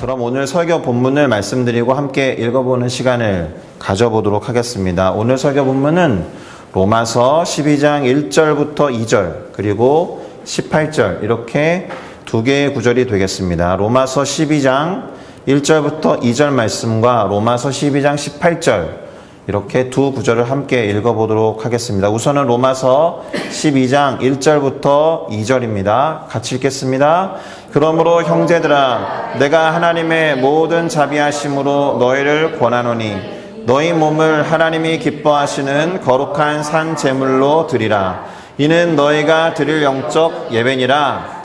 그럼 오늘 설교 본문을 말씀드리고 함께 읽어보는 시간을 가져보도록 하겠습니다. 오늘 설교 본문은 로마서 12장 1절부터 2절 그리고 18절 이렇게 두 개의 구절이 되겠습니다. 로마서 12장 1절부터 2절 말씀과 로마서 12장 18절 이렇게 두 구절을 함께 읽어보도록 하겠습니다. 우선은 로마서 12장 1절부터 2절입니다. 같이 읽겠습니다. 그러므로 형제들아 내가 하나님의 모든 자비하심으로 너희를 권하노니 너희 몸을 하나님이 기뻐하시는 거룩한 산 제물로 드리라. 이는 너희가 드릴 영적 예배니라.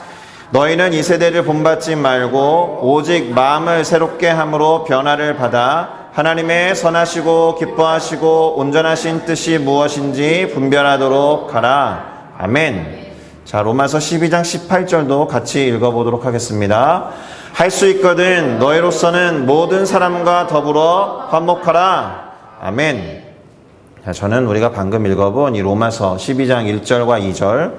너희는 이 세대를 본받지 말고 오직 마음을 새롭게 함으로 변화를 받아 하나님의 선하시고 기뻐하시고 온전하신 뜻이 무엇인지 분별하도록 하라. 아멘. 자, 로마서 12장 18절도 같이 읽어보도록 하겠습니다. 할 수 있거든 너희로서는 모든 사람과 더불어 화목하라. 아멘. 자, 저는 우리가 방금 읽어본 이 로마서 12장 1절과 2절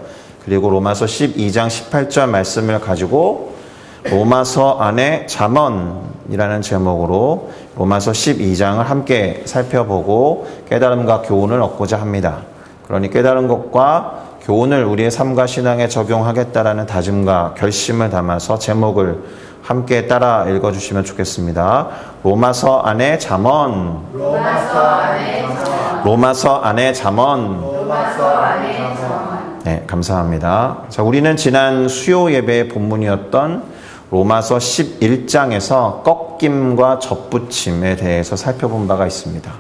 그리고 로마서 12장 18절 말씀을 가지고 로마서 안에 잠언이라는 제목으로 로마서 12장을 함께 살펴보고 깨달음과 교훈을 얻고자 합니다. 그러니 깨달은 것과 교훈을 우리의 삶과 신앙에 적용하겠다라는 다짐과 결심을 담아서 제목을 함께 따라 읽어주시면 좋겠습니다. 로마서 안에 잠언. 로마서 안에 잠언. 네, 감사합니다. 자, 우리는 지난 수요 예배의 본문이었던 로마서 11장에서 꺾임과 접붙임에 대해서 살펴본 바가 있습니다.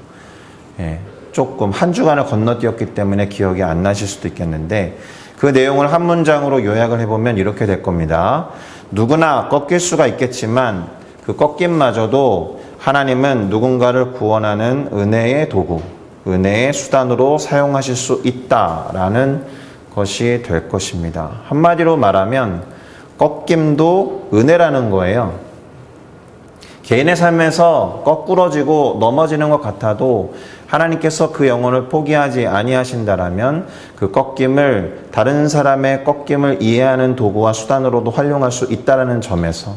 예, 조금 한 주간을 건너뛰었기 때문에 기억이 안 나실 수도 있겠는데 그 내용을 한 문장으로 요약을 해보면 이렇게 될 겁니다. 누구나 꺾일 수가 있겠지만 그 꺾임마저도 하나님은 누군가를 구원하는 은혜의 도구, 은혜의 수단으로 사용하실 수 있다라는 것이 될 것입니다. 한마디로 말하면 꺾임도 은혜라는 거예요. 개인의 삶에서 거꾸러지고 넘어지는 것 같아도 하나님께서 그 영혼을 포기하지 아니하신다라면 그 꺾임을 다른 사람의 꺾임을 이해하는 도구와 수단으로도 활용할 수 있다는 점에서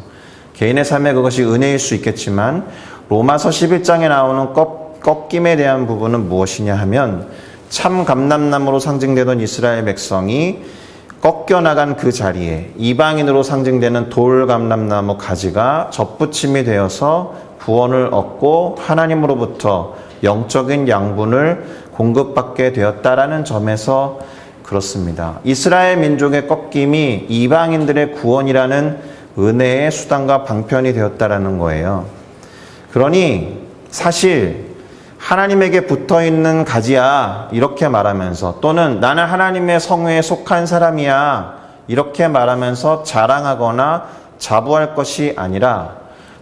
개인의 삶에 그것이 은혜일 수 있겠지만 로마서 11장에 나오는 꺾임에 대한 부분은 무엇이냐 하면 참 감람나무로 상징되던 이스라엘 백성이 꺾여나간 그 자리에 이방인으로 상징되는 돌감람나무 가지가 접붙임이 되어서 구원을 얻고 하나님으로부터 영적인 양분을 공급받게 되었다라는 점에서 그렇습니다. 이스라엘 민족의 꺾임이 이방인들의 구원이라는 은혜의 수단과 방편이 되었다라는 거예요. 그러니 사실 하나님에게 붙어있는 가지야 이렇게 말하면서 또는 나는 하나님의 성회에 속한 사람이야 이렇게 말하면서 자랑하거나 자부할 것이 아니라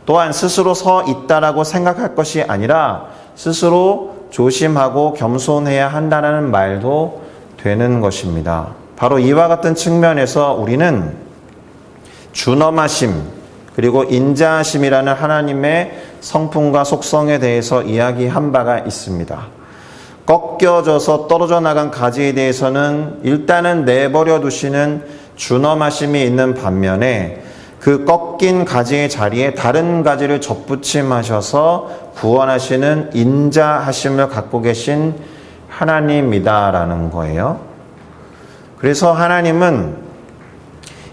또한 스스로 서 있다라고 생각할 것이 아니라 스스로 조심하고 겸손해야 한다는 말도 되는 것입니다. 바로 이와 같은 측면에서 우리는 준엄하심 그리고 인자하심이라는 하나님의 성품과 속성에 대해서 이야기한 바가 있습니다. 꺾여져서 떨어져 나간 가지에 대해서는 일단은 내버려 두시는 준엄하심이 있는 반면에 그 꺾인 가지의 자리에 다른 가지를 접붙임하셔서 구원하시는 인자하심을 갖고 계신 하나님이다라는 거예요. 그래서 하나님은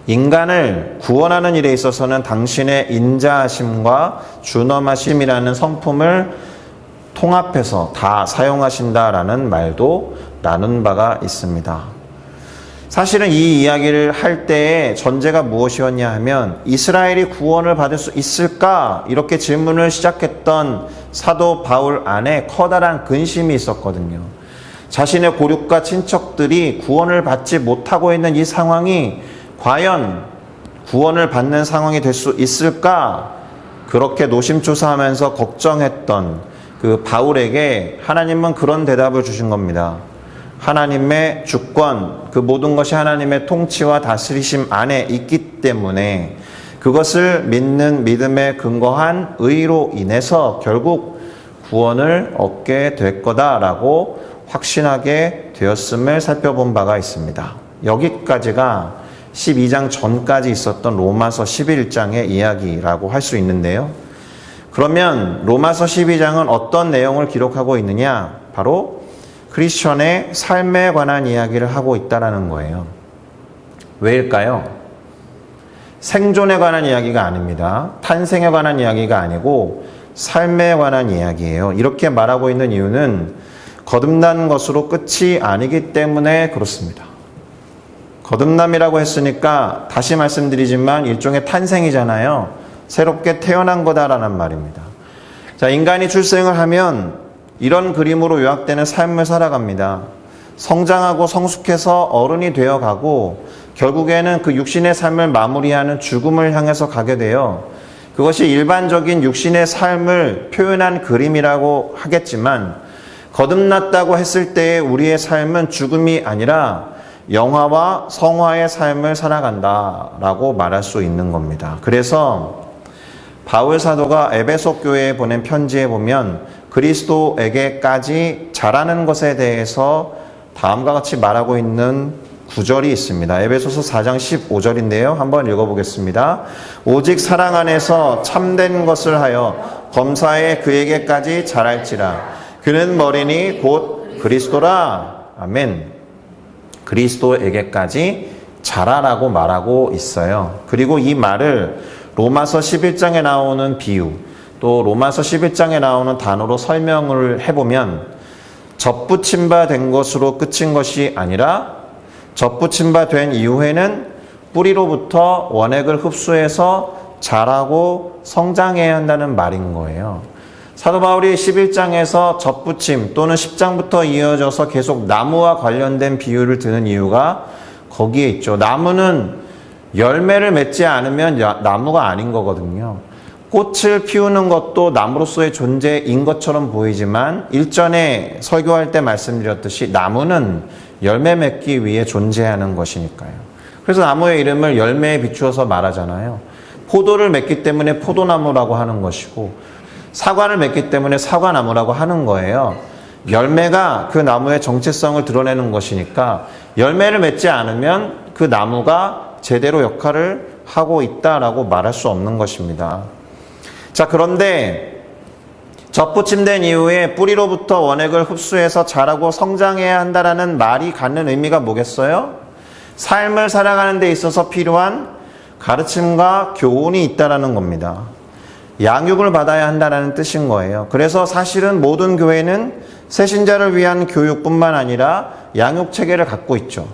인간을 구원하는 일에 있어서는 당신의 인자하심과 준엄하심이라는 성품을 통합해서 다 사용하신다라는 말도 나눈 바가 있습니다. 사실은 이 이야기를 할 때의 전제가 무엇이었냐 하면 이스라엘이 구원을 받을 수 있을까? 이렇게 질문을 시작했던 사도 바울 안에 커다란 근심이 있었거든요. 자신의 고륙과 친척들이 구원을 받지 못하고 있는 이 상황이 과연 구원을 받는 상황이 될 수 있을까? 그렇게 노심초사하면서 걱정했던 그 바울에게 하나님은 그런 대답을 주신 겁니다. 하나님의 주권, 그 모든 것이 하나님의 통치와 다스리심 안에 있기 때문에 그것을 믿는 믿음에 근거한 의로 인해서 결국 구원을 얻게 될 거다라고 확신하게 되었음을 살펴본 바가 있습니다. 여기까지가 12장 전까지 있었던 로마서 11장의 이야기라고 할 수 있는데요. 그러면 로마서 12장은 어떤 내용을 기록하고 있느냐? 바로 크리스천의 삶에 관한 이야기를 하고 있다는 거예요. 왜일까요? 생존에 관한 이야기가 아닙니다. 탄생에 관한 이야기가 아니고 삶에 관한 이야기예요. 이렇게 말하고 있는 이유는 거듭난 것으로 끝이 아니기 때문에 그렇습니다. 거듭남이라고 했으니까 다시 말씀드리지만 일종의 탄생이잖아요. 새롭게 태어난 거다라는 말입니다. 자, 인간이 출생을 하면 이런 그림으로 요약되는 삶을 살아갑니다. 성장하고 성숙해서 어른이 되어가고 결국에는 그 육신의 삶을 마무리하는 죽음을 향해서 가게 돼요. 그것이 일반적인 육신의 삶을 표현한 그림이라고 하겠지만 거듭났다고 했을 때의 우리의 삶은 죽음이 아니라 영화와 성화의 삶을 살아간다라고 말할 수 있는 겁니다. 그래서 바울 사도가 에베소 교회에 보낸 편지에 보면 그리스도에게까지 자라는 것에 대해서 다음과 같이 말하고 있는 구절이 있습니다. 에베소서 4장 15절인데요. 한번 읽어보겠습니다. 오직 사랑 안에서 참된 것을 하여 범사에 그에게까지 자랄지라. 그는 머리니 곧 그리스도라. 아멘. 그리스도에게까지 자라라고 말하고 있어요. 그리고 이 말을 로마서 11장에 나오는 비유, 또 로마서 11장에 나오는 단어로 설명을 해보면 접붙임 바 된 것으로 끝인 것이 아니라 접붙임 바 된 이후에는 뿌리로부터 원액을 흡수해서 자라고 성장해야 한다는 말인 거예요. 사도 바울이 11장에서 접붙임 또는 10장부터 이어져서 계속 나무와 관련된 비유를 드는 이유가 거기에 있죠. 나무는 열매를 맺지 않으면 나무가 아닌 거거든요. 꽃을 피우는 것도 나무로서의 존재인 것처럼 보이지만 일전에 설교할 때 말씀드렸듯이 나무는 열매 맺기 위해 존재하는 것이니까요. 그래서 나무의 이름을 열매에 비추어서 말하잖아요. 포도를 맺기 때문에 포도나무라고 하는 것이고 사과를 맺기 때문에 사과나무라고 하는 거예요. 열매가 그 나무의 정체성을 드러내는 것이니까 열매를 맺지 않으면 그 나무가 제대로 역할을 하고 있다라고 말할 수 없는 것입니다. 자, 그런데 접붙임된 이후에 뿌리로부터 원액을 흡수해서 자라고 성장해야 한다라는 말이 갖는 의미가 뭐겠어요? 삶을 살아가는 데 있어서 필요한 가르침과 교훈이 있다라는 겁니다. 양육을 받아야 한다라는 뜻인 거예요. 그래서 사실은 모든 교회는 새신자를 위한 교육뿐만 아니라 양육 체계를 갖고 있죠.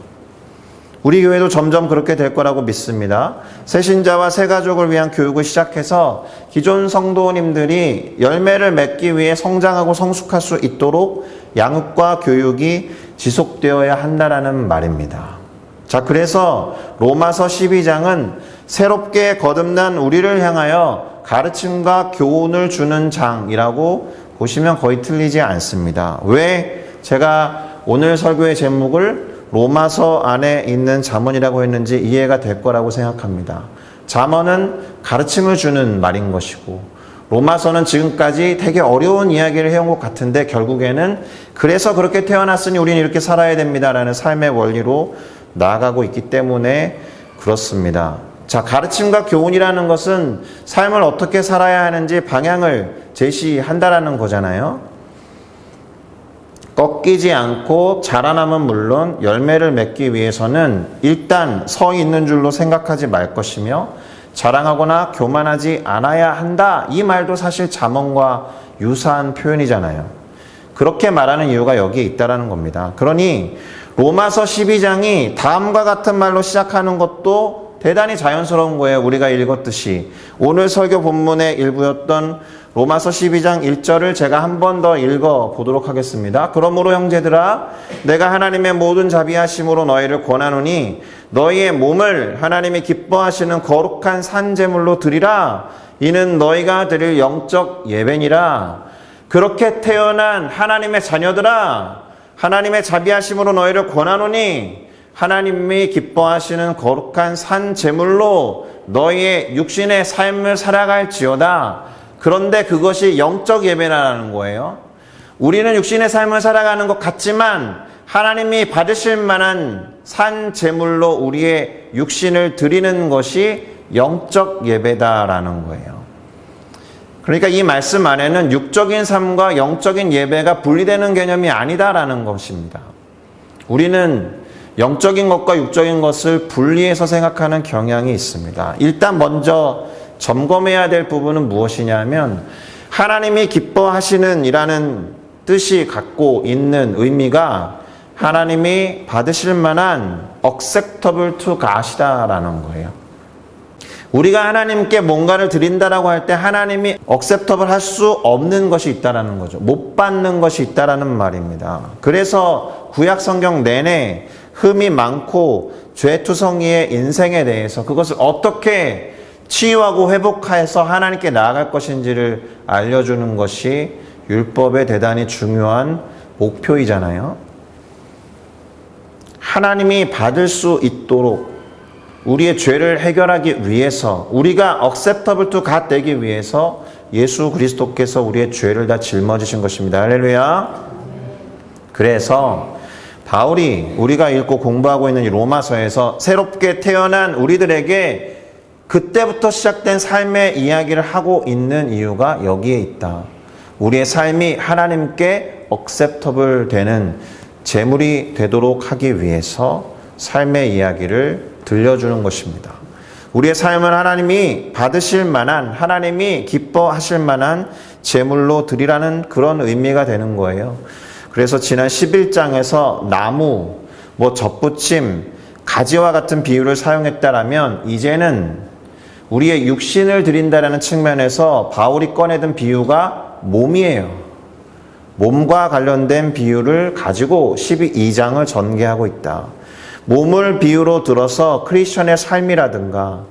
우리 교회도 점점 그렇게 될 거라고 믿습니다. 새신자와 새가족을 위한 교육을 시작해서 기존 성도님들이 열매를 맺기 위해 성장하고 성숙할 수 있도록 양육과 교육이 지속되어야 한다라는 말입니다. 자, 그래서 로마서 12장은 새롭게 거듭난 우리를 향하여 가르침과 교훈을 주는 장이라고 보시면 거의 틀리지 않습니다. 왜 제가 오늘 설교의 제목을 로마서 안에 있는 잠언이라고 했는지 이해가 될 거라고 생각합니다. 잠언은 가르침을 주는 말인 것이고 로마서는 지금까지 되게 어려운 이야기를 해온 것 같은데 결국에는 그래서 그렇게 태어났으니 우리는 이렇게 살아야 됩니다라는 삶의 원리로 나아가고 있기 때문에 그렇습니다. 자, 가르침과 교훈이라는 것은 삶을 어떻게 살아야 하는지 방향을 제시한다라는 거잖아요. 꺾이지 않고 자라남은 물론 열매를 맺기 위해서는 일단 서 있는 줄로 생각하지 말 것이며 자랑하거나 교만하지 않아야 한다. 이 말도 사실 잠언과 유사한 표현이잖아요. 그렇게 말하는 이유가 여기에 있다라는 겁니다. 그러니 로마서 12장이 다음과 같은 말로 시작하는 것도 대단히 자연스러운 거예요. 우리가 읽었듯이 오늘 설교 본문의 일부였던 로마서 12장 1절을 제가 한 번 더 읽어보도록 하겠습니다. 그러므로 형제들아 내가 하나님의 모든 자비하심으로 너희를 권하노니 너희의 몸을 하나님이 기뻐하시는 거룩한 산제물로 드리라. 이는 너희가 드릴 영적 예배니라. 그렇게 태어난 하나님의 자녀들아 하나님의 자비하심으로 너희를 권하노니 하나님이 기뻐하시는 거룩한 산제물로 너희의 육신의 삶을 살아갈지어다. 그런데 그것이 영적 예배라는 거예요. 우리는 육신의 삶을 살아가는 것 같지만 하나님이 받으실 만한 산 제물로 우리의 육신을 드리는 것이 영적 예배다라는 거예요. 그러니까 이 말씀 안에는 육적인 삶과 영적인 예배가 분리되는 개념이 아니다라는 것입니다. 우리는 영적인 것과 육적인 것을 분리해서 생각하는 경향이 있습니다. 일단 먼저 점검해야 될 부분은 무엇이냐면 하나님이 기뻐하시는 이라는 뜻이 갖고 있는 의미가 하나님이 받으실 만한 acceptable to God이다라는 거예요. 우리가 하나님께 뭔가를 드린다라고 할 때 하나님이 acceptable 할 수 없는 것이 있다라는 거죠. 못 받는 것이 있다라는 말입니다. 그래서 구약 성경 내내 흠이 많고 죄투성이의 인생에 대해서 그것을 어떻게 치유하고 회복해서 하나님께 나아갈 것인지를 알려주는 것이 율법의 대단히 중요한 목표이잖아요. 하나님이 받을 수 있도록 우리의 죄를 해결하기 위해서 우리가 acceptable to God 되기 위해서 예수 그리스도께서 우리의 죄를 다 짊어지신 것입니다. 할렐루야. 그래서 바울이 우리가 읽고 공부하고 있는 이 로마서에서 새롭게 태어난 우리들에게 그때부터 시작된 삶의 이야기를 하고 있는 이유가 여기에 있다. 우리의 삶이 하나님께 acceptable 되는 제물이 되도록 하기 위해서 삶의 이야기를 들려주는 것입니다. 우리의 삶은 하나님이 받으실 만한, 하나님이 기뻐하실 만한 제물로 드리라는 그런 의미가 되는 거예요. 그래서 지난 11장에서 나무, 젖붙임, 가지와 같은 비유를 사용했다라면 이제는 우리의 육신을 드린다라는 측면에서 바울이 꺼내든 비유가 몸이에요. 몸과 관련된 비유를 가지고 12장을 전개하고 있다. 몸을 비유로 들어서 크리스천의 삶이라든가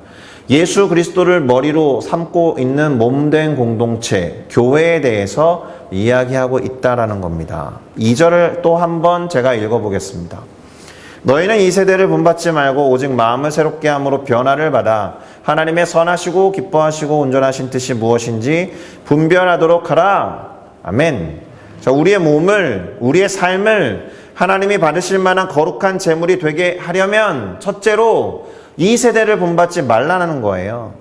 예수 그리스도를 머리로 삼고 있는 몸된 공동체, 교회에 대해서 이야기하고 있다라는 겁니다. 2절을 또 한번 제가 읽어보겠습니다. 너희는 이 세대를 본받지 말고 오직 마음을 새롭게 함으로 변화를 받아 하나님의 선하시고 기뻐하시고 온전하신 뜻이 무엇인지 분별하도록 하라. 아멘. 자, 우리의 몸을, 우리의 삶을 하나님이 받으실 만한 거룩한 제물이 되게 하려면 첫째로 이 세대를 본받지 말라는 거예요.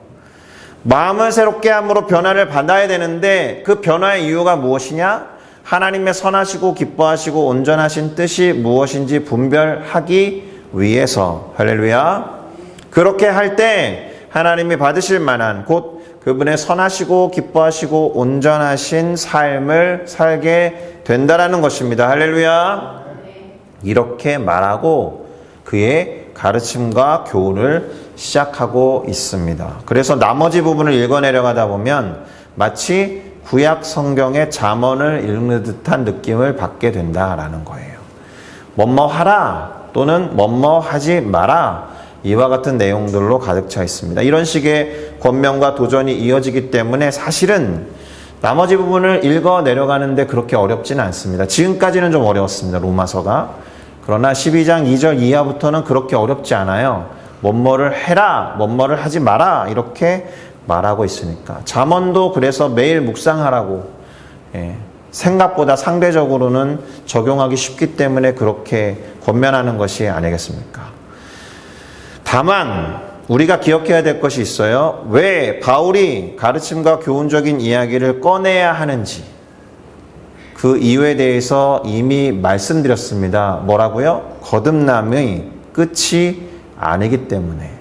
마음을 새롭게 함으로 변화를 받아야 되는데 그 변화의 이유가 무엇이냐? 하나님의 선하시고 기뻐하시고 온전하신 뜻이 무엇인지 분별하기 위해서. 할렐루야. 그렇게 할 때 하나님이 받으실 만한 곧 그분의 선하시고 기뻐하시고 온전하신 삶을 살게 된다라는 것입니다. 할렐루야. 이렇게 말하고 그의 가르침과 교훈을 시작하고 있습니다. 그래서 나머지 부분을 읽어내려가다 보면 마치 구약 성경의 잠언을 읽는 듯한 느낌을 받게 된다라는 거예요. 뭐뭐 하라 또는 뭐뭐 하지 마라, 이와 같은 내용들로 가득 차 있습니다. 이런 식의 권면과 도전이 이어지기 때문에 사실은 나머지 부분을 읽어 내려가는데 그렇게 어렵지는 않습니다. 지금까지는 좀 어려웠습니다, 로마서가. 그러나 12장 2절 이하부터는 그렇게 어렵지 않아요. 뭐뭐를 해라, 뭐뭐를 하지 마라, 이렇게 말하고 있으니까. 잠언도 그래서 매일 묵상하라고, 생각보다 상대적으로는 적용하기 쉽기 때문에 그렇게 권면하는 것이 아니겠습니까? 다만 우리가 기억해야 될 것이 있어요. 왜 바울이 가르침과 교훈적인 이야기를 꺼내야 하는지, 그 이유에 대해서 이미 말씀드렸습니다. 뭐라고요? 거듭남의 끝이 아니기 때문에,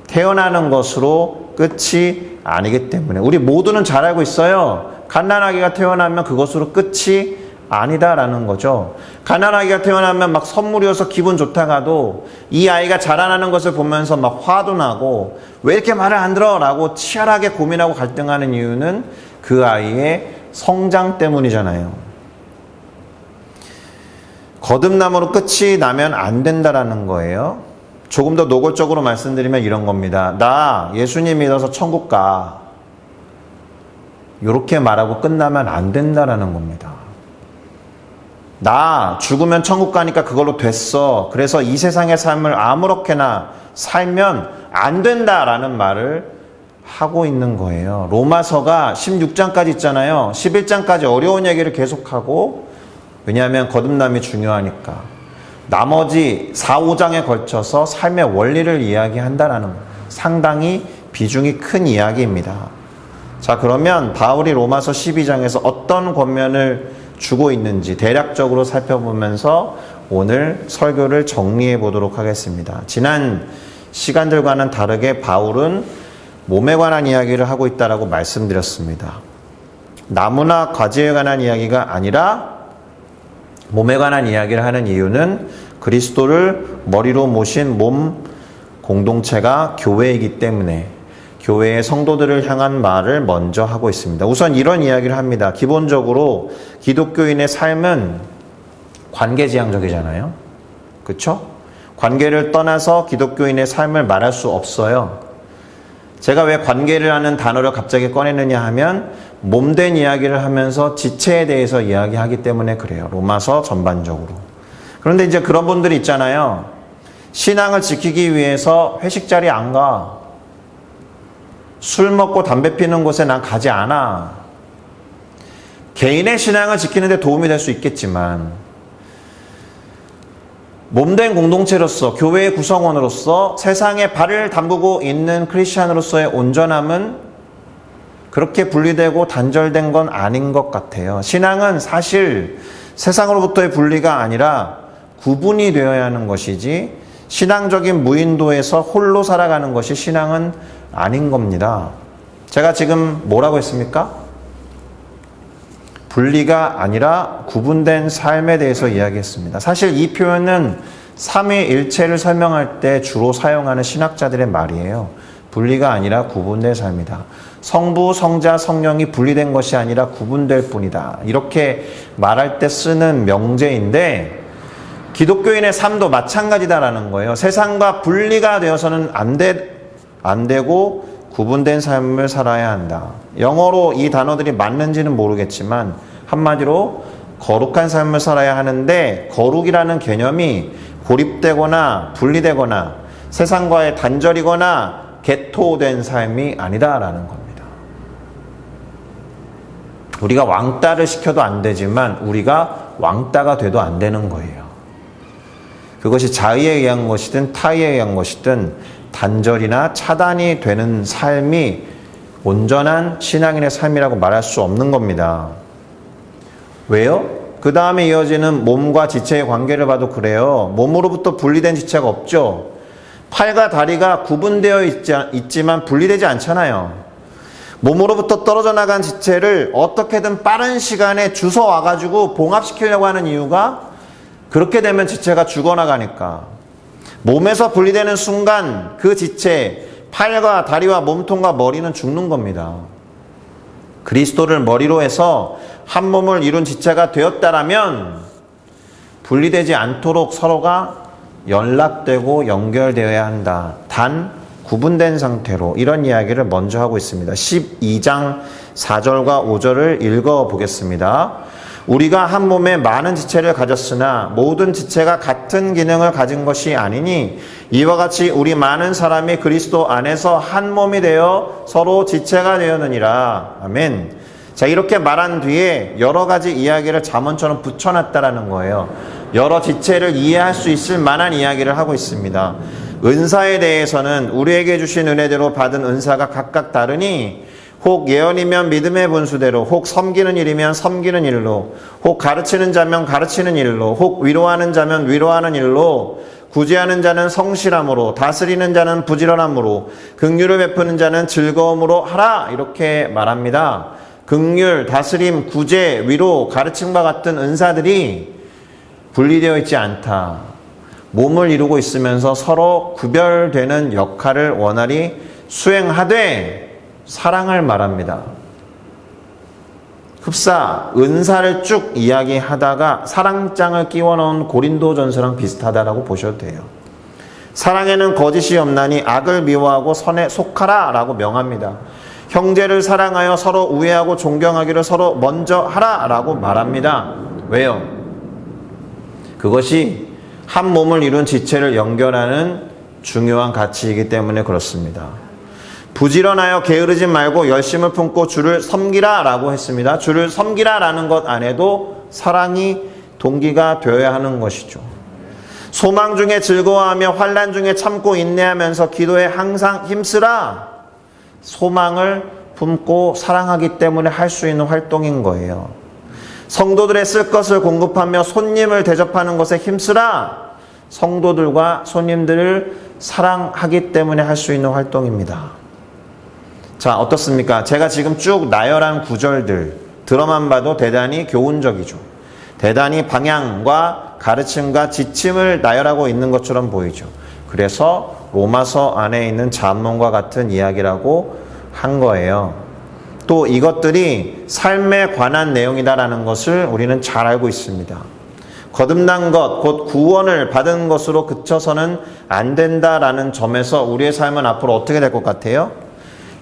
태어나는 것으로 끝이 아니기 때문에. 우리 모두는 잘 알고 있어요. 갓난아기가 태어나면 그것으로 끝이 아니다라는 거죠. 갓난아기가 태어나면 막 선물이어서 기분 좋다가도 이 아이가 자라나는 것을 보면서 막 화도 나고 왜 이렇게 말을 안 들어? 라고 치열하게 고민하고 갈등하는 이유는 그 아이의 성장 때문이잖아요. 거듭남으로 끝이 나면 안 된다라는 거예요. 조금 더 노골적으로 말씀드리면 이런 겁니다. 나 예수님 믿어서 천국 가, 이렇게 말하고 끝나면 안 된다라는 겁니다. 나 죽으면 천국 가니까 그걸로 됐어, 그래서 이 세상의 삶을 아무렇게나 살면 안 된다라는 말을 하고 있는 거예요. 로마서가 16장까지 있잖아요. 11장까지 어려운 얘기를 계속하고, 왜냐하면 거듭남이 중요하니까. 나머지 4, 5장에 걸쳐서 삶의 원리를 이야기한다라는 상당히 비중이 큰 이야기입니다. 자, 그러면 바울이 로마서 12장에서 어떤 권면을 주고 있는지 대략적으로 살펴보면서 오늘 설교를 정리해 보도록 하겠습니다. 지난 시간들과는 다르게 바울은 몸에 관한 이야기를 하고 있다라고 말씀드렸습니다. 나무나 가지에 관한 이야기가 아니라 몸에 관한 이야기를 하는 이유는 그리스도를 머리로 모신 몸 공동체가 교회이기 때문에 교회의 성도들을 향한 말을 먼저 하고 있습니다. 우선 이런 이야기를 합니다. 기본적으로 기독교인의 삶은 관계지향적이잖아요. 그렇죠? 관계를 떠나서 기독교인의 삶을 말할 수 없어요. 제가 왜 관계를 하는 단어를 갑자기 꺼내느냐 하면 몸된 이야기를 하면서 지체에 대해서 이야기하기 때문에 그래요. 로마서 전반적으로. 그런데 이제 그런 분들이 있잖아요. 신앙을 지키기 위해서 회식 자리에 안 가. 술 먹고 담배 피는 곳에 난 가지 않아. 개인의 신앙을 지키는 데 도움이 될 수 있겠지만 몸된 공동체로서 교회의 구성원으로서 세상에 발을 담그고 있는 크리스찬으로서의 온전함은 그렇게 분리되고 단절된 건 아닌 것 같아요. 신앙은 사실 세상으로부터의 분리가 아니라 구분이 되어야 하는 것이지 신앙적인 무인도에서 홀로 살아가는 것이 신앙은 아닌 겁니다. 제가 지금 뭐라고 했습니까? 분리가 아니라 구분된 삶에 대해서 이야기했습니다. 사실 이 표현은 삼위일체를 설명할 때 주로 사용하는 신학자들의 말이에요. 분리가 아니라 구분된 삶이다. 성부, 성자, 성령이 분리된 것이 아니라 구분될 뿐이다. 이렇게 말할 때 쓰는 명제인데 기독교인의 삶도 마찬가지다라는 거예요. 세상과 분리가 되어서는 안 되고 구분된 삶을 살아야 한다. 영어로 이 단어들이 맞는지는 모르겠지만 한마디로 거룩한 삶을 살아야 하는데 거룩이라는 개념이 고립되거나 분리되거나 세상과의 단절이거나 개토된 삶이 아니다라는 겁니다. 우리가 왕따를 시켜도 안 되지만 우리가 왕따가 돼도 안 되는 거예요. 그것이 자의에 의한 것이든 타의에 의한 것이든 단절이나 차단이 되는 삶이 온전한 신앙인의 삶이라고 말할 수 없는 겁니다. 왜요? 그 다음에 이어지는 몸과 지체의 관계를 봐도 그래요. 몸으로부터 분리된 지체가 없죠. 팔과 다리가 구분되어 있지만 분리되지 않잖아요. 몸으로부터 떨어져 나간 지체를 어떻게든 빠른 시간에 주워 와가지고 봉합시키려고 하는 이유가 그렇게 되면 지체가 죽어나가니까. 몸에서 분리되는 순간 그 지체, 팔과 다리와 몸통과 머리는 죽는 겁니다. 그리스도를 머리로 해서 한 몸을 이룬 지체가 되었다라면 분리되지 않도록 서로가 연락되고 연결되어야 한다. 단 구분된 상태로 이런 이야기를 먼저 하고 있습니다. 12장 4절과 5절을 읽어보겠습니다. 우리가 한 몸에 많은 지체를 가졌으나 모든 지체가 같은 기능을 가진 것이 아니니 이와 같이 우리 많은 사람이 그리스도 안에서 한 몸이 되어 서로 지체가 되었느니라. 아멘. 자, 이렇게 말한 뒤에 여러 가지 이야기를 잠언처럼 붙여놨다라는 거예요. 여러 지체를 이해할 수 있을 만한 이야기를 하고 있습니다. 은사에 대해서는 우리에게 주신 은혜대로 받은 은사가 각각 다르니 혹 예언이면 믿음의 분수대로, 혹 섬기는 일이면 섬기는 일로, 혹 가르치는 자면 가르치는 일로, 혹 위로하는 자면 위로하는 일로, 구제하는 자는 성실함으로, 다스리는 자는 부지런함으로, 긍휼을 베푸는 자는 즐거움으로 하라. 이렇게 말합니다. 긍휼, 다스림, 구제, 위로, 가르침과 같은 은사들이 분리되어 있지 않다. 몸을 이루고 있으면서 서로 구별되는 역할을 원활히 수행하되 사랑을 말합니다. 흡사 은사를 쭉 이야기하다가 사랑장을 끼워넣은 고린도전서랑 비슷하다라고 보셔도 돼요. 사랑에는 거짓이 없나니 악을 미워하고 선에 속하라 라고 명합니다. 형제를 사랑하여 서로 우애하고 존경하기를 서로 먼저 하라 라고 말합니다. 왜요? 그것이 한 몸을 이룬 지체를 연결하는 중요한 가치이기 때문에 그렇습니다. 부지런하여 게으르지 말고 열심을 품고 주를 섬기라 라고 했습니다. 주를 섬기라 라는 것 안에도 사랑이 동기가 되어야 하는 것이죠. 소망 중에 즐거워하며 환난 중에 참고 인내하면서 기도에 항상 힘쓰라. 소망을 품고 사랑하기 때문에 할 수 있는 활동인 거예요. 성도들의 쓸 것을 공급하며 손님을 대접하는 것에 힘쓰라. 성도들과 손님들을 사랑하기 때문에 할 수 있는 활동입니다. 자, 어떻습니까? 제가 지금 쭉 나열한 구절들 들어만 봐도 대단히 교훈적이죠. 대단히 방향과 가르침과 지침을 나열하고 있는 것처럼 보이죠. 그래서 로마서 안에 있는 잠언과 같은 이야기라고 한 거예요. 또 이것들이 삶에 관한 내용이다라는 것을 우리는 잘 알고 있습니다. 거듭난 것, 곧 구원을 받은 것으로 그쳐서는 안 된다라는 점에서 우리의 삶은 앞으로 어떻게 될 것 같아요?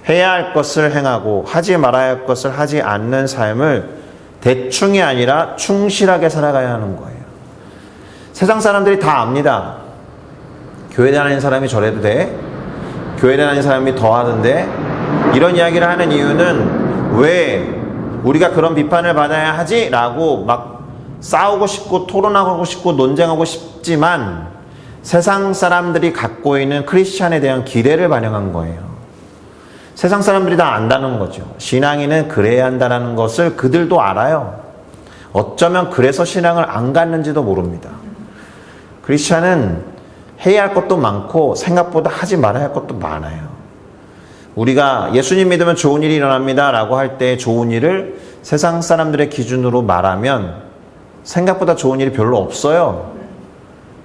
해야 할 것을 행하고 하지 말아야 할 것을 하지 않는 삶을 대충이 아니라 충실하게 살아가야 하는 거예요. 세상 사람들이 다 압니다. 교회 다니는 사람이 저래도 돼? 교회 다니는 사람이 더 하던데? 이런 이야기를 하는 이유는 왜 우리가 그런 비판을 받아야 하지? 라고 막 싸우고 싶고 토론하고 싶고 논쟁하고 싶지만 세상 사람들이 갖고 있는 크리스찬에 대한 기대를 반영한 거예요. 세상 사람들이 다 안다는 거죠. 신앙인은 그래야 한다는 것을 그들도 알아요. 어쩌면 그래서 신앙을 안 갖는지도 모릅니다. 크리스찬은 해야 할 것도 많고 생각보다 하지 말아야 할 것도 많아요. 우리가 예수님 믿으면 좋은 일이 일어납니다 라고 할 때 좋은 일을 세상 사람들의 기준으로 말하면 생각보다 좋은 일이 별로 없어요.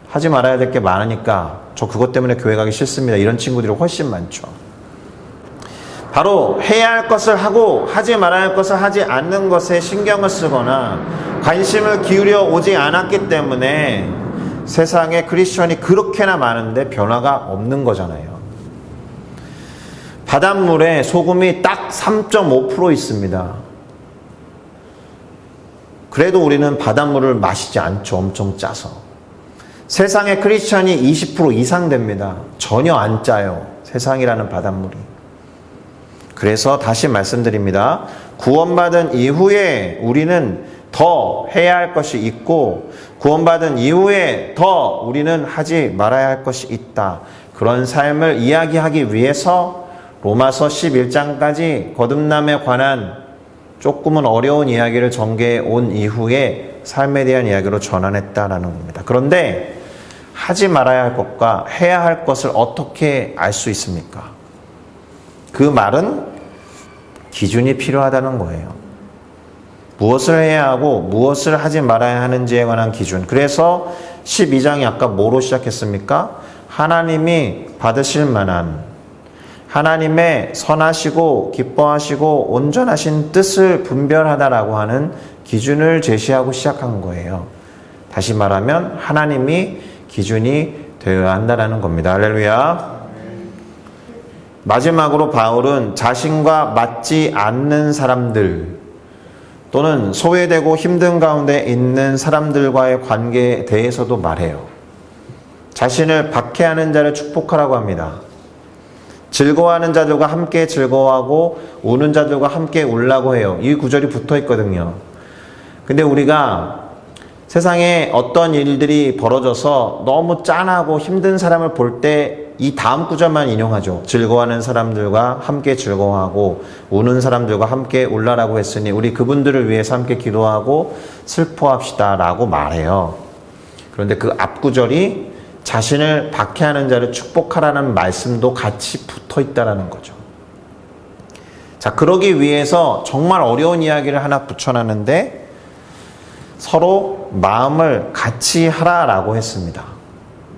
하지 말아야 될 게 많으니까 저 그것 때문에 교회 가기 싫습니다. 이런 친구들이 훨씬 많죠. 바로 해야 할 것을 하고 하지 말아야 할 것을 하지 않는 것에 신경을 쓰거나 관심을 기울여 오지 않았기 때문에 세상에 크리스천이 그렇게나 많은데 변화가 없는 거잖아요. 바닷물에 소금이 딱 3.5% 있습니다. 그래도 우리는 바닷물을 마시지 않죠. 엄청 짜서. 세상에 크리스천이 20% 이상 됩니다. 전혀 안 짜요. 세상이라는 바닷물이. 그래서 다시 말씀드립니다. 구원받은 이후에 우리는 더 해야 할 것이 있고 구원받은 이후에 더 우리는 하지 말아야 할 것이 있다. 그런 삶을 이야기하기 위해서 로마서 11장까지 거듭남에 관한 조금은 어려운 이야기를 전개해 온 이후에 삶에 대한 이야기로 전환했다라는 겁니다. 그런데 하지 말아야 할 것과 해야 할 것을 어떻게 알 수 있습니까? 그 말은 기준이 필요하다는 거예요. 무엇을 해야 하고 무엇을 하지 말아야 하는지에 관한 기준. 그래서 12장이 아까 뭐로 시작했습니까? 하나님이 받으실 만한 하나님의 선하시고 기뻐하시고 온전하신 뜻을 분별하다라고 하는 기준을 제시하고 시작한 거예요. 다시 말하면 하나님이 기준이 되어야 한다는 겁니다. 할렐루야. 마지막으로 바울은 자신과 맞지 않는 사람들 또는 소외되고 힘든 가운데 있는 사람들과의 관계에 대해서도 말해요. 자신을 박해하는 자를 축복하라고 합니다. 즐거워하는 자들과 함께 즐거워하고 우는 자들과 함께 울라고 해요. 이 구절이 붙어 있거든요. 근데 우리가 세상에 어떤 일들이 벌어져서 너무 짠하고 힘든 사람을 볼 때 이 다음 구절만 인용하죠. 즐거워하는 사람들과 함께 즐거워하고 우는 사람들과 함께 울라라고 했으니 우리 그분들을 위해서 함께 기도하고 슬퍼합시다 라고 말해요. 그런데 그 앞구절이 자신을 박해하는 자를 축복하라는 말씀도 같이 붙어 있다는 거죠. 자, 그러기 위해서 정말 어려운 이야기를 하나 붙여놨는데 서로 마음을 같이 하라라고 했습니다.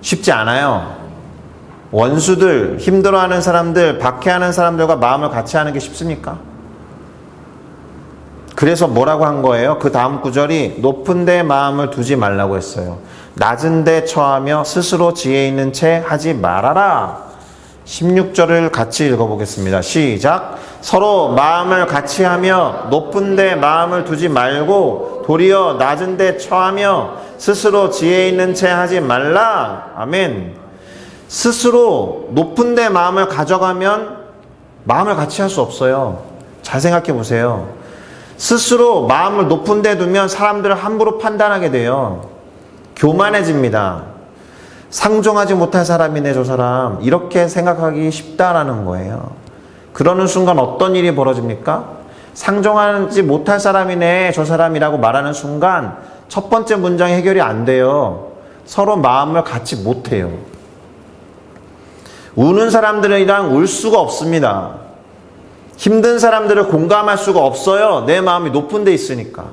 쉽지 않아요. 원수들, 힘들어하는 사람들, 박해하는 사람들과 마음을 같이 하는 게 쉽습니까? 그래서 뭐라고 한 거예요? 그 다음 구절이 높은 데 마음을 두지 말라고 했어요. 낮은 데 처하며 스스로 지혜 있는 채 하지 말아라. 16절을 같이 읽어보겠습니다. 시작. 서로 마음을 같이 하며 높은 데 마음을 두지 말고 도리어 낮은 데 처하며 스스로 지혜 있는 채 하지 말라. 아멘. 스스로 높은 데 마음을 가져가면 마음을 같이 할 수 없어요. 잘 생각해 보세요. 스스로 마음을 높은 데 두면 사람들을 함부로 판단하게 돼요. 교만해집니다. 상종하지 못할 사람이네 저 사람, 이렇게 생각하기 쉽다라는 거예요. 그러는 순간 어떤 일이 벌어집니까? 상종하지 못할 사람이네 저 사람이라고 말하는 순간 첫 번째 문장이 해결이 안 돼요. 서로 마음을 같이 못해요. 우는 사람들이랑 울 수가 없습니다. 힘든 사람들을 공감할 수가 없어요. 내 마음이 높은 데 있으니까.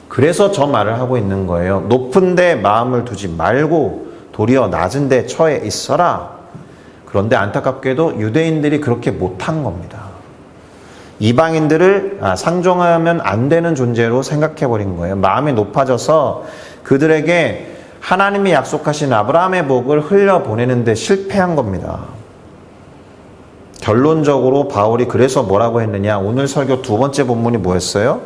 그래서 저 말을 하고 있는 거예요. 높은 데 마음을 두지 말고 도리어 낮은 데 처해 있어라. 그런데 안타깝게도 유대인들이 그렇게 못한 겁니다. 이방인들을 상종하면 안 되는 존재로 생각해버린 거예요. 마음이 높아져서 그들에게 하나님이 약속하신 아브라함의 복을 흘려보내는데 실패한 겁니다. 결론적으로 바울이 그래서 뭐라고 했느냐. 오늘 설교 두 번째 본문이 뭐였어요?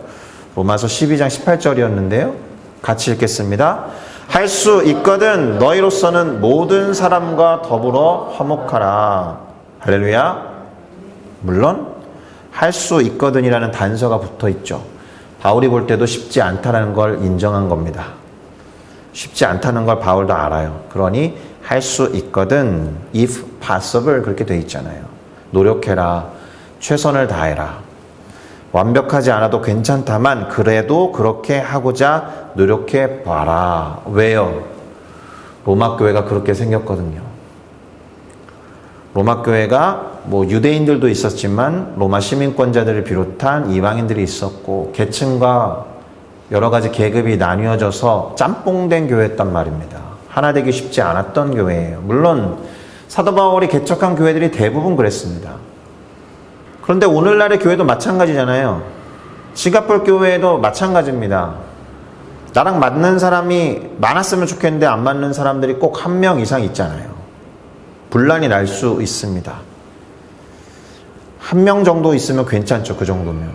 로마서 12장 18절이었는데요. 같이 읽겠습니다. 할 수 있거든 너희로서는 모든 사람과 더불어 화목하라. 할렐루야. 물론 할 수 있거든이라는 단서가 붙어 있죠. 바울이 볼 때도 쉽지 않다는 걸 인정한 겁니다. 쉽지 않다는 걸 바울도 알아요. 그러니 할 수 있거든, if possible 그렇게 돼 있잖아요. 노력해라, 최선을 다해라. 완벽하지 않아도 괜찮다만 그래도 그렇게 하고자 노력해 봐라. 왜요? 로마 교회가 그렇게 생겼거든요. 로마 교회가 유대인들도 있었지만 로마 시민권자들을 비롯한 이방인들이 있었고 계층과 여러 가지 계급이 나뉘어져서 짬뽕된 교회였단 말입니다. 하나 되기 쉽지 않았던 교회예요. 물론 사도 바울이 개척한 교회들이 대부분 그랬습니다. 그런데 오늘날의 교회도 마찬가지잖아요. 싱가포르 교회도 마찬가지입니다. 나랑 맞는 사람이 많았으면 좋겠는데 안 맞는 사람들이 꼭 한 명 이상 있잖아요. 분란이 날 수 있습니다. 한 명 정도 있으면 괜찮죠. 그 정도면.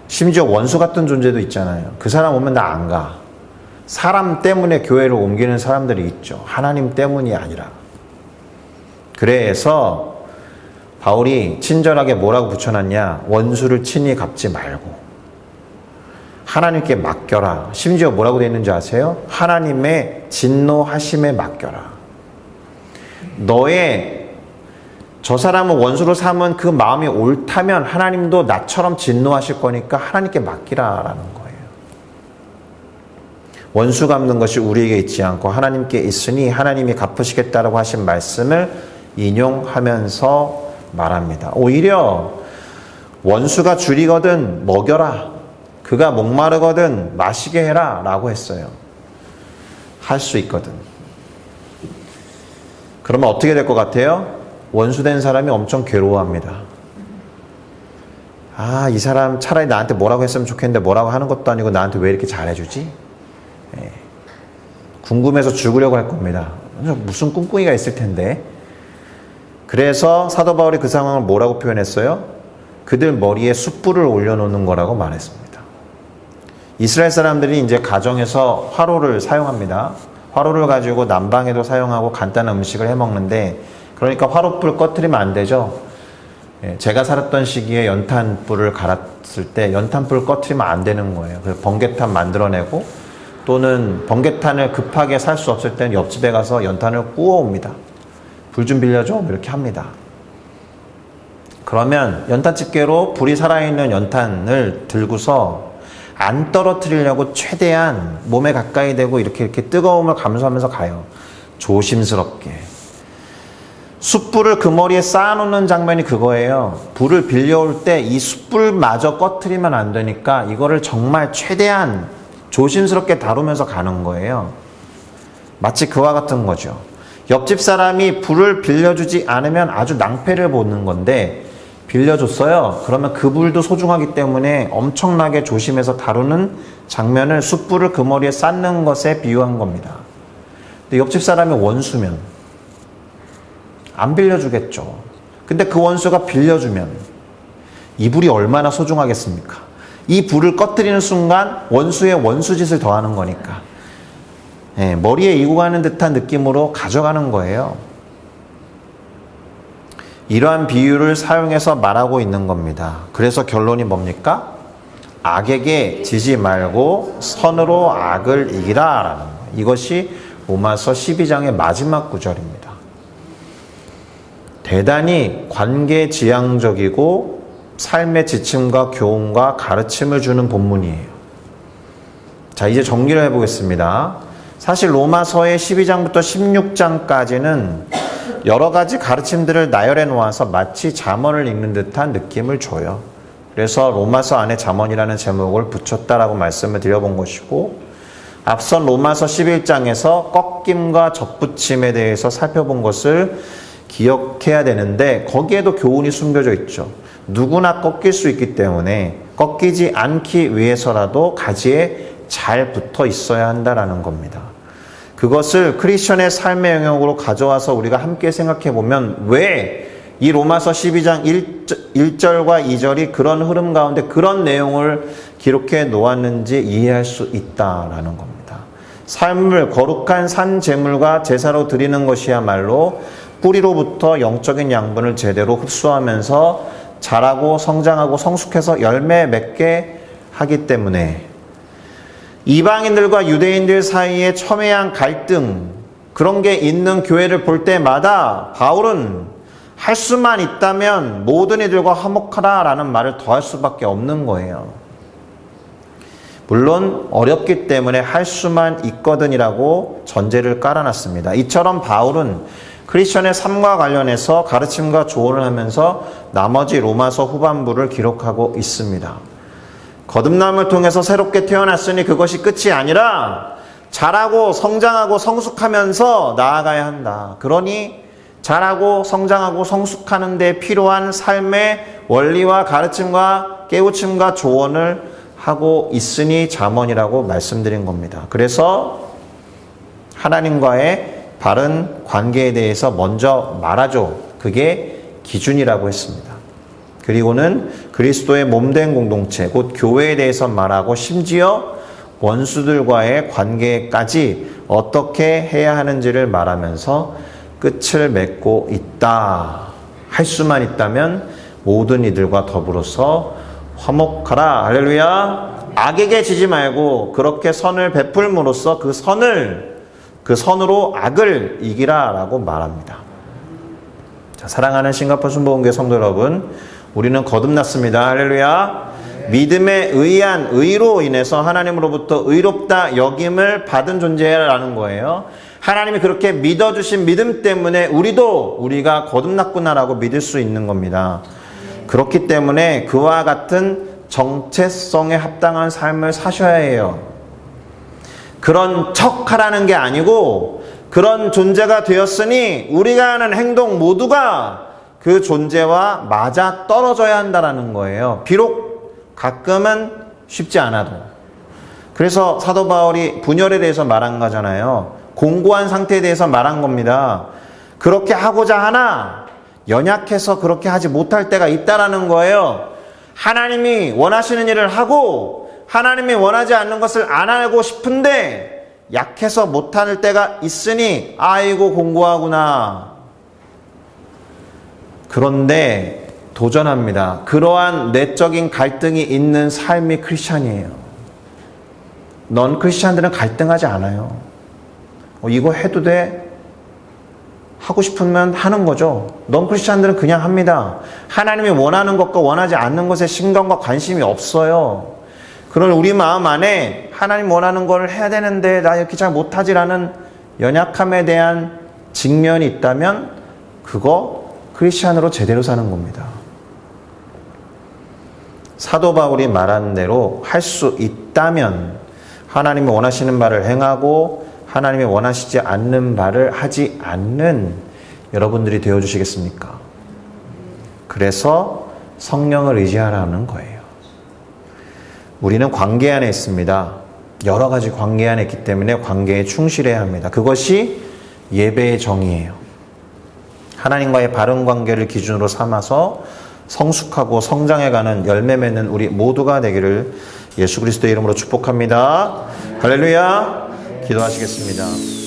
심지어 원수 같은 존재도 있잖아요. 그 사람 오면 나 안 가. 사람 때문에 교회를 옮기는 사람들이 있죠. 하나님 때문이 아니라. 그래서 바울이 친절하게 뭐라고 붙여놨냐. 원수를 친히 갚지 말고 하나님께 맡겨라. 심지어 뭐라고 되어 있는지 아세요? 하나님의 진노하심에 맡겨라. 너의 저 사람을 원수로 삼은 그 마음이 옳다면 하나님도 나처럼 진노하실 거니까 하나님께 맡기라라는 거예요. 원수 갚는 것이 우리에게 있지 않고 하나님께 있으니 하나님이 갚으시겠다라고 하신 말씀을 인용하면서 말합니다. 오히려 원수가 줄이거든 먹여라. 그가 목마르거든 마시게 해라 라고 했어요. 할 수 있거든. 그러면 어떻게 될 것 같아요? 원수된 사람이 엄청 괴로워합니다. 이 사람 차라리 나한테 뭐라고 했으면 좋겠는데 뭐라고 하는 것도 아니고 나한테 왜 이렇게 잘해주지? 궁금해서 죽으려고 할 겁니다. 무슨 꿍꿍이가 있을 텐데. 그래서 사도 바울이 그 상황을 뭐라고 표현했어요? 그들 머리에 숯불을 올려놓는 거라고 말했습니다. 이스라엘 사람들이 이제 가정에서 화로를 사용합니다. 화로를 가지고 난방에도 사용하고 간단한 음식을 해먹는데 그러니까 화로불 꺼트리면 안 되죠. 제가 살았던 시기에 연탄불을 갈았을 때 연탄불 꺼트리면 안 되는 거예요. 그래서 번개탄 만들어내고 또는 번개탄을 급하게 살 수 없을 때는 옆집에 가서 연탄을 구워옵니다. 불 좀 빌려줘 이렇게 합니다. 그러면 연탄집게로 불이 살아있는 연탄을 들고서 안 떨어뜨리려고 최대한 몸에 가까이 대고 이렇게 뜨거움을 감수하면서 가요. 조심스럽게. 숯불을 그 머리에 쌓아놓는 장면이 그거예요. 불을 빌려올 때 이 숯불마저 꺼트리면 안 되니까 이거를 정말 최대한 조심스럽게 다루면서 가는 거예요. 마치 그와 같은 거죠. 옆집 사람이 불을 빌려주지 않으면 아주 낭패를 보는 건데 빌려줬어요. 그러면 그 불도 소중하기 때문에 엄청나게 조심해서 다루는 장면을 숯불을 그 머리에 쌓는 것에 비유한 겁니다. 근데 옆집 사람이 원수면 안 빌려주겠죠. 근데 그 원수가 빌려주면 이 불이 얼마나 소중하겠습니까? 이 불을 꺼뜨리는 순간 원수의 원수짓을 더하는 거니까 머리에 이고 가는 듯한 느낌으로 가져가는 거예요. 이러한 비유를 사용해서 말하고 있는 겁니다. 그래서 결론이 뭡니까? 악에게 지지 말고 선으로 악을 이기라 라는 거예요. 이것이 로마서 12장의 마지막 구절입니다. 대단히 관계지향적이고 삶의 지침과 교훈과 가르침을 주는 본문이에요. 자, 이제 정리를 해보겠습니다. 사실 로마서의 12장부터 16장까지는 여러 가지 가르침들을 나열해 놓아서 마치 잠언을 읽는 듯한 느낌을 줘요. 그래서 로마서 안에 잠언이라는 제목을 붙였다라고 말씀을 드려본 것이고, 앞선 로마서 11장에서 꺾임과 접붙임에 대해서 살펴본 것을 기억해야 되는데, 거기에도 교훈이 숨겨져 있죠. 누구나 꺾일 수 있기 때문에 꺾이지 않기 위해서라도 가지에 잘 붙어 있어야 한다라는 겁니다. 그것을 크리스천의 삶의 영역으로 가져와서 우리가 함께 생각해 보면 왜 이 로마서 12장 1절과 2절이 그런 흐름 가운데 그런 내용을 기록해 놓았는지 이해할 수 있다라는 겁니다. 삶을 거룩한 산 제물과 제사로 드리는 것이야말로 뿌리로부터 영적인 양분을 제대로 흡수하면서 자라고 성장하고 성숙해서 열매 맺게 하기 때문에 이방인들과 유대인들 사이에 첨예한 갈등, 그런 게 있는 교회를 볼 때마다 바울은 할 수만 있다면 모든 이들과 화목하라 라는 말을 더할 수밖에 없는 거예요. 물론 어렵기 때문에 할 수만 있거든이라고 전제를 깔아놨습니다. 이처럼 바울은 크리스천의 삶과 관련해서 가르침과 조언을 하면서 나머지 로마서 후반부를 기록하고 있습니다. 거듭남을 통해서 새롭게 태어났으니 그것이 끝이 아니라 자라고 성장하고 성숙하면서 나아가야 한다. 그러니 자라고 성장하고 성숙하는 데 필요한 삶의 원리와 가르침과 깨우침과 조언을 하고 있으니 잠언이라고 말씀드린 겁니다. 그래서 하나님과의 바른 관계에 대해서 먼저 말하죠. 그게 기준이라고 했습니다. 그리고는 그리스도의 몸된 공동체, 곧 교회에 대해서 말하고 심지어 원수들과의 관계까지 어떻게 해야 하는지를 말하면서 끝을 맺고 있다. 할 수만 있다면 모든 이들과 더불어서 화목하라. 할렐루야. 악에게 지지 말고 그렇게 선을 베풀므로써 그 선으로 악을 이기라 라고 말합니다. 자, 사랑하는 싱가포르 순복음교회 성도 여러분, 우리는 거듭났습니다. 할렐루야. 믿음에 의한 의로 인해서 하나님으로부터 의롭다 여김을 받은 존재라는 거예요. 하나님이 그렇게 믿어주신 믿음 때문에 우리가 거듭났구나라고 믿을 수 있는 겁니다. 그렇기 때문에 그와 같은 정체성에 합당한 삶을 사셔야 해요. 그런 척하라는 게 아니고 그런 존재가 되었으니 우리가 하는 행동 모두가 그 존재와 맞아 떨어져야 한다는 거예요. 비록 가끔은 쉽지 않아도. 그래서 사도 바울이 분열에 대해서 말한 거잖아요. 공고한 상태에 대해서 말한 겁니다. 그렇게 하고자 하나 연약해서 그렇게 하지 못할 때가 있다라는 거예요. 하나님이 원하시는 일을 하고 하나님이 원하지 않는 것을 안 하고 싶은데 약해서 못할 때가 있으니 아이고 공고하구나. 그런데 도전합니다. 그러한 내적인 갈등이 있는 삶이 크리스찬이에요. 넌 크리스찬들은 갈등하지 않아요. 이거 해도 돼? 하고 싶으면 하는 거죠. 넌 크리스찬들은 그냥 합니다. 하나님이 원하는 것과 원하지 않는 것에 신경과 관심이 없어요. 그런 우리 마음 안에 하나님 원하는 걸 해야 되는데 나 이렇게 잘 못하지라는 연약함에 대한 직면이 있다면 그거 크리스찬으로 제대로 사는 겁니다. 사도 바울이 말한 대로 할 수 있다면 하나님이 원하시는 바를 행하고 하나님이 원하시지 않는 바를 하지 않는 여러분들이 되어주시겠습니까? 그래서 성령을 의지하라는 거예요. 우리는 관계 안에 있습니다. 여러 가지 관계 안에 있기 때문에 관계에 충실해야 합니다. 그것이 예배의 정의예요. 하나님과의 바른 관계를 기준으로 삼아서 성숙하고 성장해가는 열매 맺는 우리 모두가 되기를 예수 그리스도의 이름으로 축복합니다. 할렐루야. 기도하시겠습니다.